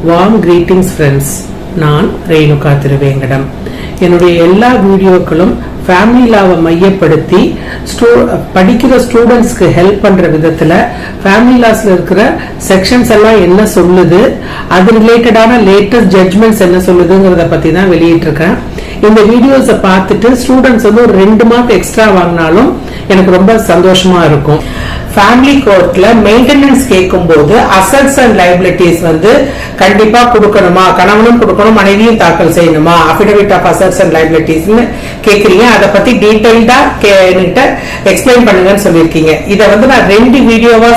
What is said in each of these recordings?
Warm greetings friends. நான் ரேணுகா திருவேங்கடம். என்னுடைய எல்லா வீடியோக்களும் ஃபேமிலி லாவை மையப்படுத்தி படிக்கிற ஸ்டூடெண்ட்ஸ்க்கு ஹெல்ப் பண்ற விதத்துல ஃபேமிலி லாஸ்ல இருக்கிற செக்ஷன்ஸ் எல்லாம் என்ன சொல்லுது, அது ரிலேட்டடான லேட்டஸ்ட் ஜட்ஜ்மெண்ட்ஸ் என்ன சொல்லுதுங்கிறத பத்தி தான் வெளியிட்டிருக்கேன். இந்த வீடியோஸை பார்த்துட்டு ஸ்டூடெண்ட்ஸ் வந்து ஒரு 2 மார்க் எக்ஸ்ட்ரா வாங்கினாலும் எனக்கு ரொம்ப சந்தோஷமா இருக்கும். ஃபேமிலி கோர்ட்ல மெயின்டெனன்ஸ் கேட்கும் போது அசட்ஸ் அண்ட் லைபிலிட்டிஸ் வந்து கண்டிப்பா கொடுக்கணுமா, கணவனும் கொடுக்கணும் மனைவியும் தாக்கல் செய்யணுமா, affidavit of assets and liabilities கேக்குறீங்க. அதை பத்தி டீடைல்டா எக்ஸ்பிளைன் பண்ணுங்கன்னு சொல்லியிருக்கீங்க. இதை வந்து நான் 2 வீடியோவா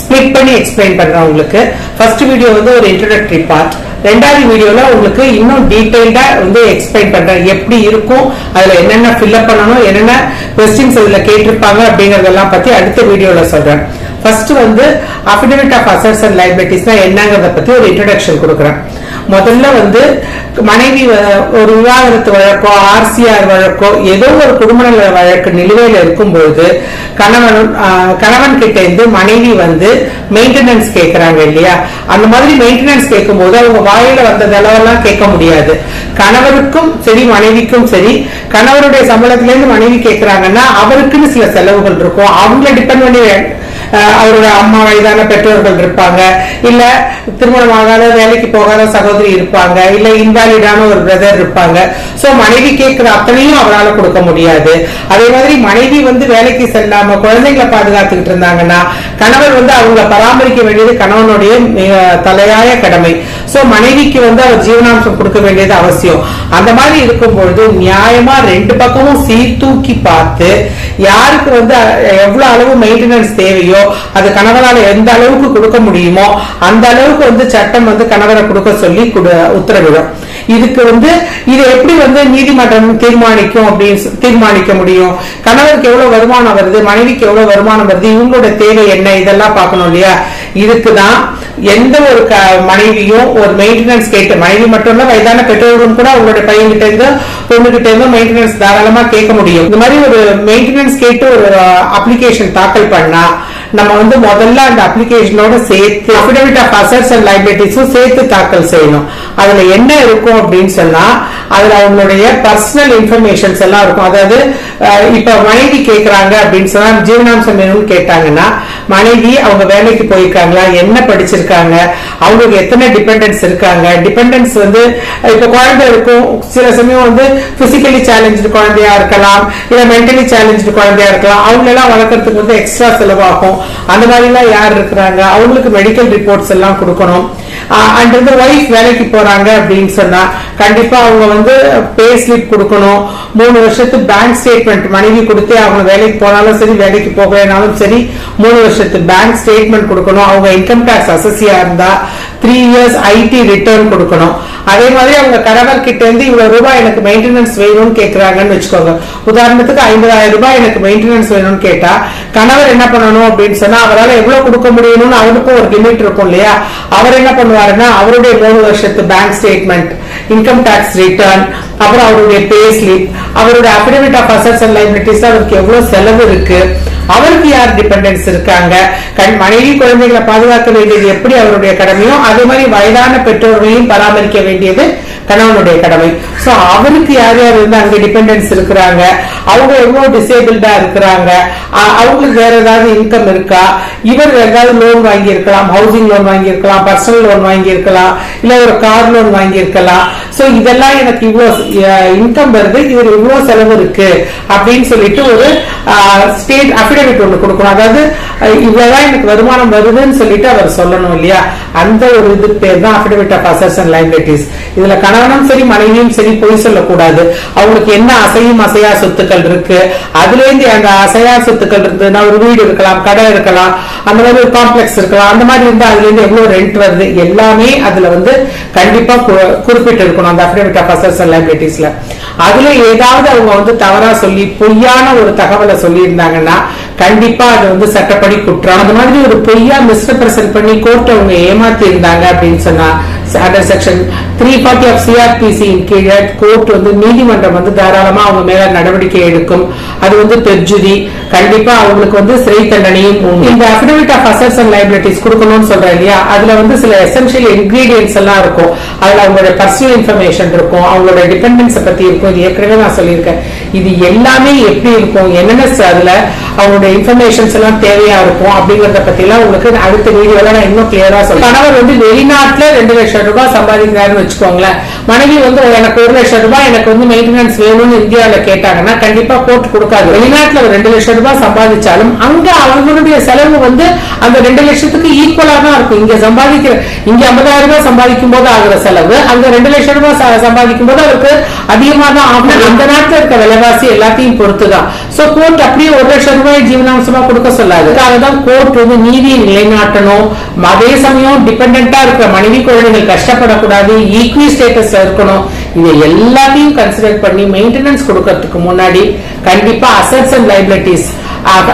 ஸ்பிளிட் பண்ணி எக்ஸ்பிளைன் பண்றேன் உங்களுக்கு. ஃபர்ஸ்ட் வீடியோ வந்து ஒரு இன்ட்ரோடக்டரி பார்ட், 2வது வீடியோல உங்களுக்கு இன்னும் டீடைல்டா வந்து எக்ஸ்பிளைன் பண்றேன். எப்படி இருக்கும், அதுல என்னென்ன ஃபில்அப் பண்ணணும், என்னென்ன கொஸ்டின்ஸ் அதுல கேட்டிருப்பாங்க அப்படிங்கறதெல்லாம் பத்தி அடுத்த வீடியோல சொல்றேன். ஃபர்ஸ்ட் வந்து அஃபிடவிட் ஆஃப் அசட்ஸ் அண்ட் லைபிலிட்டிஸ்னா என்னங்கறத பத்தி ஒரு இன்ட்ரோடக்ஷன் கொடுக்குறேன். முதல்ல வந்து மனைவி ஒரு விவாகரத்து வழக்கோ ஆர்சிஆர் வழக்கோ ஏதோ ஒரு குடும்ப நல வழக்கு நிலுவையில் இருக்கும் பொழுது கணவன் கிட்ட இருந்து மனைவி வந்து மெயின்டெனன்ஸ் கேட்கறாங்க இல்லையா. அந்த மாதிரி மெயின்டெனன்ஸ் கேட்கும் போது அவங்க வாயில வந்ததெல்லாம் கேட்க முடியாது. கணவருக்கும் சரி மனைவிக்கும் சரி, கணவருடைய சம்பளத்துல இருந்து மனைவி கேட்கறாங்கன்னா அவருக்குன்னு சில செலவுகள் இருக்கும். அவங்கள டிபெண்ட் பண்ணி அவரோட அம்மா வயதான பெற்றோர்கள் இருப்பாங்க, இல்ல திருமணமாகாத வேலைக்கு போகாத சகோதரி இருப்பாங்க, இல்ல இன்வாலிடான ஒரு பிரதர் இருப்பாங்க. சோ மனைவி கேட்கிற அத்தனையும் அவரால் கொடுக்க முடியாது. அதே மாதிரி மனைவி வந்து வேலைக்கு செல்லாம குழந்தைகளை பாதுகாத்துக்கிட்டு இருந்தாங்கன்னா கணவர் வந்து அவங்களை பராமரிக்க வேண்டியது கணவனுடைய தலையாய கடமை. சோ மனைவிக்கு வந்து அவர் ஜீவனாம்சம் கொடுக்க வேண்டியது அவசியம். அந்த மாதிரி இருக்கும் பொழுது நியாயமா 2 பக்கமும் சீர்தூக்கி பார்த்து யாருக்கு வந்து எவ்வளவு அளவு மெயின்டெனன்ஸ் தேவையோ அது கணவரால் எந்த அளவுக்கு கொடுக்க முடியுமோ அந்த அளவுக்கு வந்து சட்டம் வந்து கணவரை கொடுக்க சொல்லி உத்தரவிடும். இதுக்கு வந்து இது எப்படி வந்து நீதிமன்றம் தீர்மானிக்க முடியும், கணவருக்கு எவ்வளவு வருமானம் வருது, மனைவிக்கு எவ்வளவு வருமானம் வருது, இவங்களோட தேவை என்ன, இதெல்லாம் பார்க்கணும் இல்லையா. இதுக்குதான் எந்த ஒரு மனைவியும் ஒரு மெயின்டெனன்ஸ் கேட்டு, மனைவி மட்டும் இல்ல வயதான பெற்றோர்களும் கூட அவங்களோட பையன்கிட்ட இருந்து பொண்ணுகிட்ட இருந்து மெயின்டெனன்ஸ் தாராளமா கேட்க முடியும். இந்த மாதிரி ஒரு மெயின்டெனன்ஸ் கேட்டு ஒரு அப்ளிகேஷன் தாக்கல் பண்ணா நம்ம வந்து முதல்ல அந்த அப்ளிகேஷனோட சேர்த்து அஃபிடவிட் ஆஃப் அசட்ஸ் அண்ட் லைபிலிட்டிஸும் சேர்த்து தாக்கல் செய்யணும். அதுல என்ன இருக்கும் அப்படின்னு சொன்னா அதுல அவங்களுடைய பர்சனல் இன்ஃபர்மேஷன்ஸ் எல்லாம் இருக்கும். அதாவது இப்ப மனைவி கேட்கறாங்க அப்படின்னு சொன்னா ஜீவனாம்சம் வேணும்னு கேட்டாங்கன்னா மனைவி அவங்க வேலைக்கு போயிருக்காங்களா, என்ன படிச்சிருக்காங்க, அவங்களுக்கு எத்தனை டிபெண்டன்ஸ் இருக்காங்க, டிபெண்டன்ஸ் வந்து இப்ப குழந்தை இருக்கும், சில சமயம் வந்து பிசிக்கலி சேலஞ்சு குழந்தையா இருக்கலாம், இல்ல மென்டலி சேலஞ்சு குழந்தையா இருக்கலாம், அவங்க எல்லாம் வளர்க்கறதுக்கு வந்து எக்ஸ்ட்ரா செலவாகும். அந்த மாதிரி எல்லாம் யார் இருக்கிறாங்க அவங்களுக்கு மெடிக்கல் ரிப்போர்ட்ஸ் எல்லாம் கொடுக்கணும். அண்ட் வந்து ஒய்ஃப் வேலைக்கு போறாங்க அப்படின்னு சொன்னா கண்டிப்பா அவங்க வந்து பே ஸ்லிப் கொடுக்கணும். 3 வருஷத்து பேங்க் ஸ்டேட்மெண்ட் மனைவி கொடுத்தே அவங்க வேலைக்கு போனாலும் சரி வேலைக்கு போகலைனாலும் சரி 3 வருஷத்து பேங்க் ஸ்டேட்மெண்ட் கொடுக்கணும். அவங்க இன்கம் டாக்ஸ் அசஸியா இருந்தா 3 இயர்ஸ் ஐடி ரிட்டர்ன் கொடுக்கணும். அதே மாதிரி அவங்க கணவர் கிட்ட இருந்து இவ்வளவு ரூபாய் எனக்கு மெயின்டெனன்ஸ் வேணும்னு கேட்கறாங்கன்னு வச்சுக்கோங்க. உதாரணத்துக்கு 50,000 ரூபாய் எனக்கு மெயின்டெனன்ஸ் வேணும்னு கேட்டா கணவர் என்ன பண்ணணும் அப்படின்னு சொன்னா அவரால் எவ்வளவு கொடுக்க முடியணும்னு அவருக்கும் ஒரு லிமிட் இருக்கும் இல்லையா. அவர் என்ன பண்ணுவாருன்னா அவருடைய 3 வருஷத்து bank statement, income tax return, அப்புறம் அவருடைய பே ஸ்லிப், அவருடைய affidavit of assets and liabilities, அவருக்கு எவ்வளவு செலவு இருக்கு, அவருக்கு யார் டிபெண்டன்ஸ் இருக்காங்க, மனைவி குழந்தைகளை பாதுகாக்க வேண்டியது எப்படி அவருடைய கடமையோ அதே மாதிரி வயதான பெற்றோர்களையும் பராமரிக்க வேண்டியது கணவனுடைய கடமை. சோ அவருக்கு யார் யார் வந்து அங்க டிபெண்டன்ஸ் இருக்கிறாங்க, அவங்க எவ்வளவு டிசேபிள்டா இருக்கிறாங்க, அவங்களுக்கு வேற ஏதாவது இன்கம் இருக்கா, இவர் ஏதாவது லோன் வாங்கி இருக்கலாம், ஹவுசிங் லோன் வாங்கி இருக்கலாம், பர்சனல் லோன் வாங்கி இருக்கலாம், இல்ல ஒரு கார் லோன் வாங்கி இருக்கலாம். சோ இதெல்லாம் எனக்கு இவ்வளவு இன்கம் வருது, இவர் இவ்வளவு செலவு இருக்கு அப்படின்னு சொல்லிட்டு ஒரு ஸ்டேட் அபிடவிட் ஒண்ணு கொடுக்கணும். அதாவது இவ்வளவுதான் எனக்கு வருமானம் வருதுன்னு சொல்லிட்டு அவர் சொல்லணும் இல்லையா. அந்த ஒரு இது பேர் தான் affidavit of assets and liabilities. இதுல கணவனும் சரி மனைவியும் சரி பொய் சொல்லக்கூடாது. அவங்களுக்கு என்ன அசையும் அசையா சொத்துக்கள் இருக்கு, அதுல இருந்து அந்த அசையா சொத்துக்கள் இருந்ததுன்னா ஒரு வீடு இருக்கலாம், கடை இருக்கலாம், அந்த மாதிரி ஒரு காம்ப்ளெக்ஸ் இருக்கலாம், அந்த மாதிரி இருந்தா அதுல இருந்து எவ்வளவு ரெண்ட் வருது எல்லாமே அதுல வந்து கண்டிப்பா குறிப்பிட்டு இருக்கணும் அந்த அஃபிடவிட் ஆஃப் அசட்ஸ் அண்ட் லைபிலிட்டிஸ்ல. அதுல ஏதாவது அவங்க வந்து தவறா சொல்லி பொய்யான ஒரு தகவலை சொல்லி இருந்தாங்கன்னா கண்டிப்பா அது வந்து சட்டப்படி குற்றம். அந்த மாதிரி ஒரு பொய்யா மிஸ்ரெப்ரசென்ட் பண்ணி கோர்ட் அவங்க ஏமாத்தி இருந்தாங்க அப்படின்னு சொன்னா அண்டர் செக்ஷன் 340 ஆஃப் CRPC கீழே கோர்ட் வந்து நீதிமன்றம் வந்து தாராளமா அவங்க மேல நடவடிக்கை எடுக்கும். அது வந்து பெர்ஜுரி, கண்டிப்பா அவங்களுக்கு வந்து சிறை தண்டனையும். இந்த affidavit of assets and liabilities கொடுக்கணும்னு சொல்றேன் இல்லையா, அதுல வந்து சில எசென்ஷியல் இன்கிரீடியன்ட்ஸ் எல்லாம் இருக்கும். அதுல அவங்களோட பர்சனல் இன்ஃபர்மேஷன் இருக்கும், அவங்களோட டிபெண்டன்ஸ் பத்தி இருக்கும். இது ஏற்கனவே நான் சொல்லியிருக்கேன். இது எல்லாமே எப்படி இருக்கும், என்னென்ன அதுல அவங்களோட இன்ஃபர்மேஷன்ஸ் எல்லாம் தேவையா இருக்கும் அப்படிங்கறத பத்தி எல்லாம் உங்களுக்கு அடுத்த வீடியோல நான் இன்னும் கிளியரா சொல்றேன். கணவர் வந்து வெளிநாட்டுல 2 லட்சம் ரூபாய் சம்பாதிக்கிறாருன்னு வச்சுக்கோங்களேன். மனைவி வந்து எனக்கு 1 லட்சம் ரூபாய் எனக்கு வந்து மெயின்டெனன்ஸ் வேணும்னு இந்தியாவில கேட்டாங்கன்னா கண்டிப்பா கோர்ட் கொடுக்காது. வெளிநாட்டுல 2 லட்சம் ரூபாய் சம்பாதிச்சாலும் அங்க அவங்களுடைய செலவு வந்து அந்த 2 லட்சத்துக்கு ஈக்குவலா தான் இருக்கும். இங்க சம்பாதிக்கிற இங்க 50,000 ரூபாய் சம்பாதிக்கும் போது ஆகிற செலவு அங்க 2 லட்சம் ரூபாய் சம்பாதிக்கும் போது அவருக்கு அதிகமா தான் ஆகும். அந்த நாட்டுல இருக்க விலைவாசி எல்லாத்தையும் பொறுத்துதான். சோ கோர்ட் அப்படியே 1 லட்சம் ரூபாய் ஜீவனாம்சமா கொடுக்க சொல்லாது. அதுதான் கோர்ட் வந்து நீதியை நிலைநாட்டணும். அதே சமயம் டிபெண்டா இருக்கிற மனைவி குழந்தைகள் கஷ்டப்படக்கூடாது, ஈக்வி ஸ்டேட்டஸ்ல இருக்கணும். இதை எல்லாத்தையும் கன்சிடர் பண்ணி மெயின்டெனன்ஸ் கொடுக்கறதுக்கு முன்னாடி கண்டிப்பா அசெட்ஸ் அண்ட் லைபிலிட்டிஸ்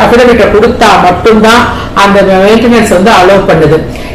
அஃபிடவிட்ட கொடுத்தா மட்டும்தான் அந்த மெயின்டெனன்ஸ் வந்து அலோவ் பண்ணுது.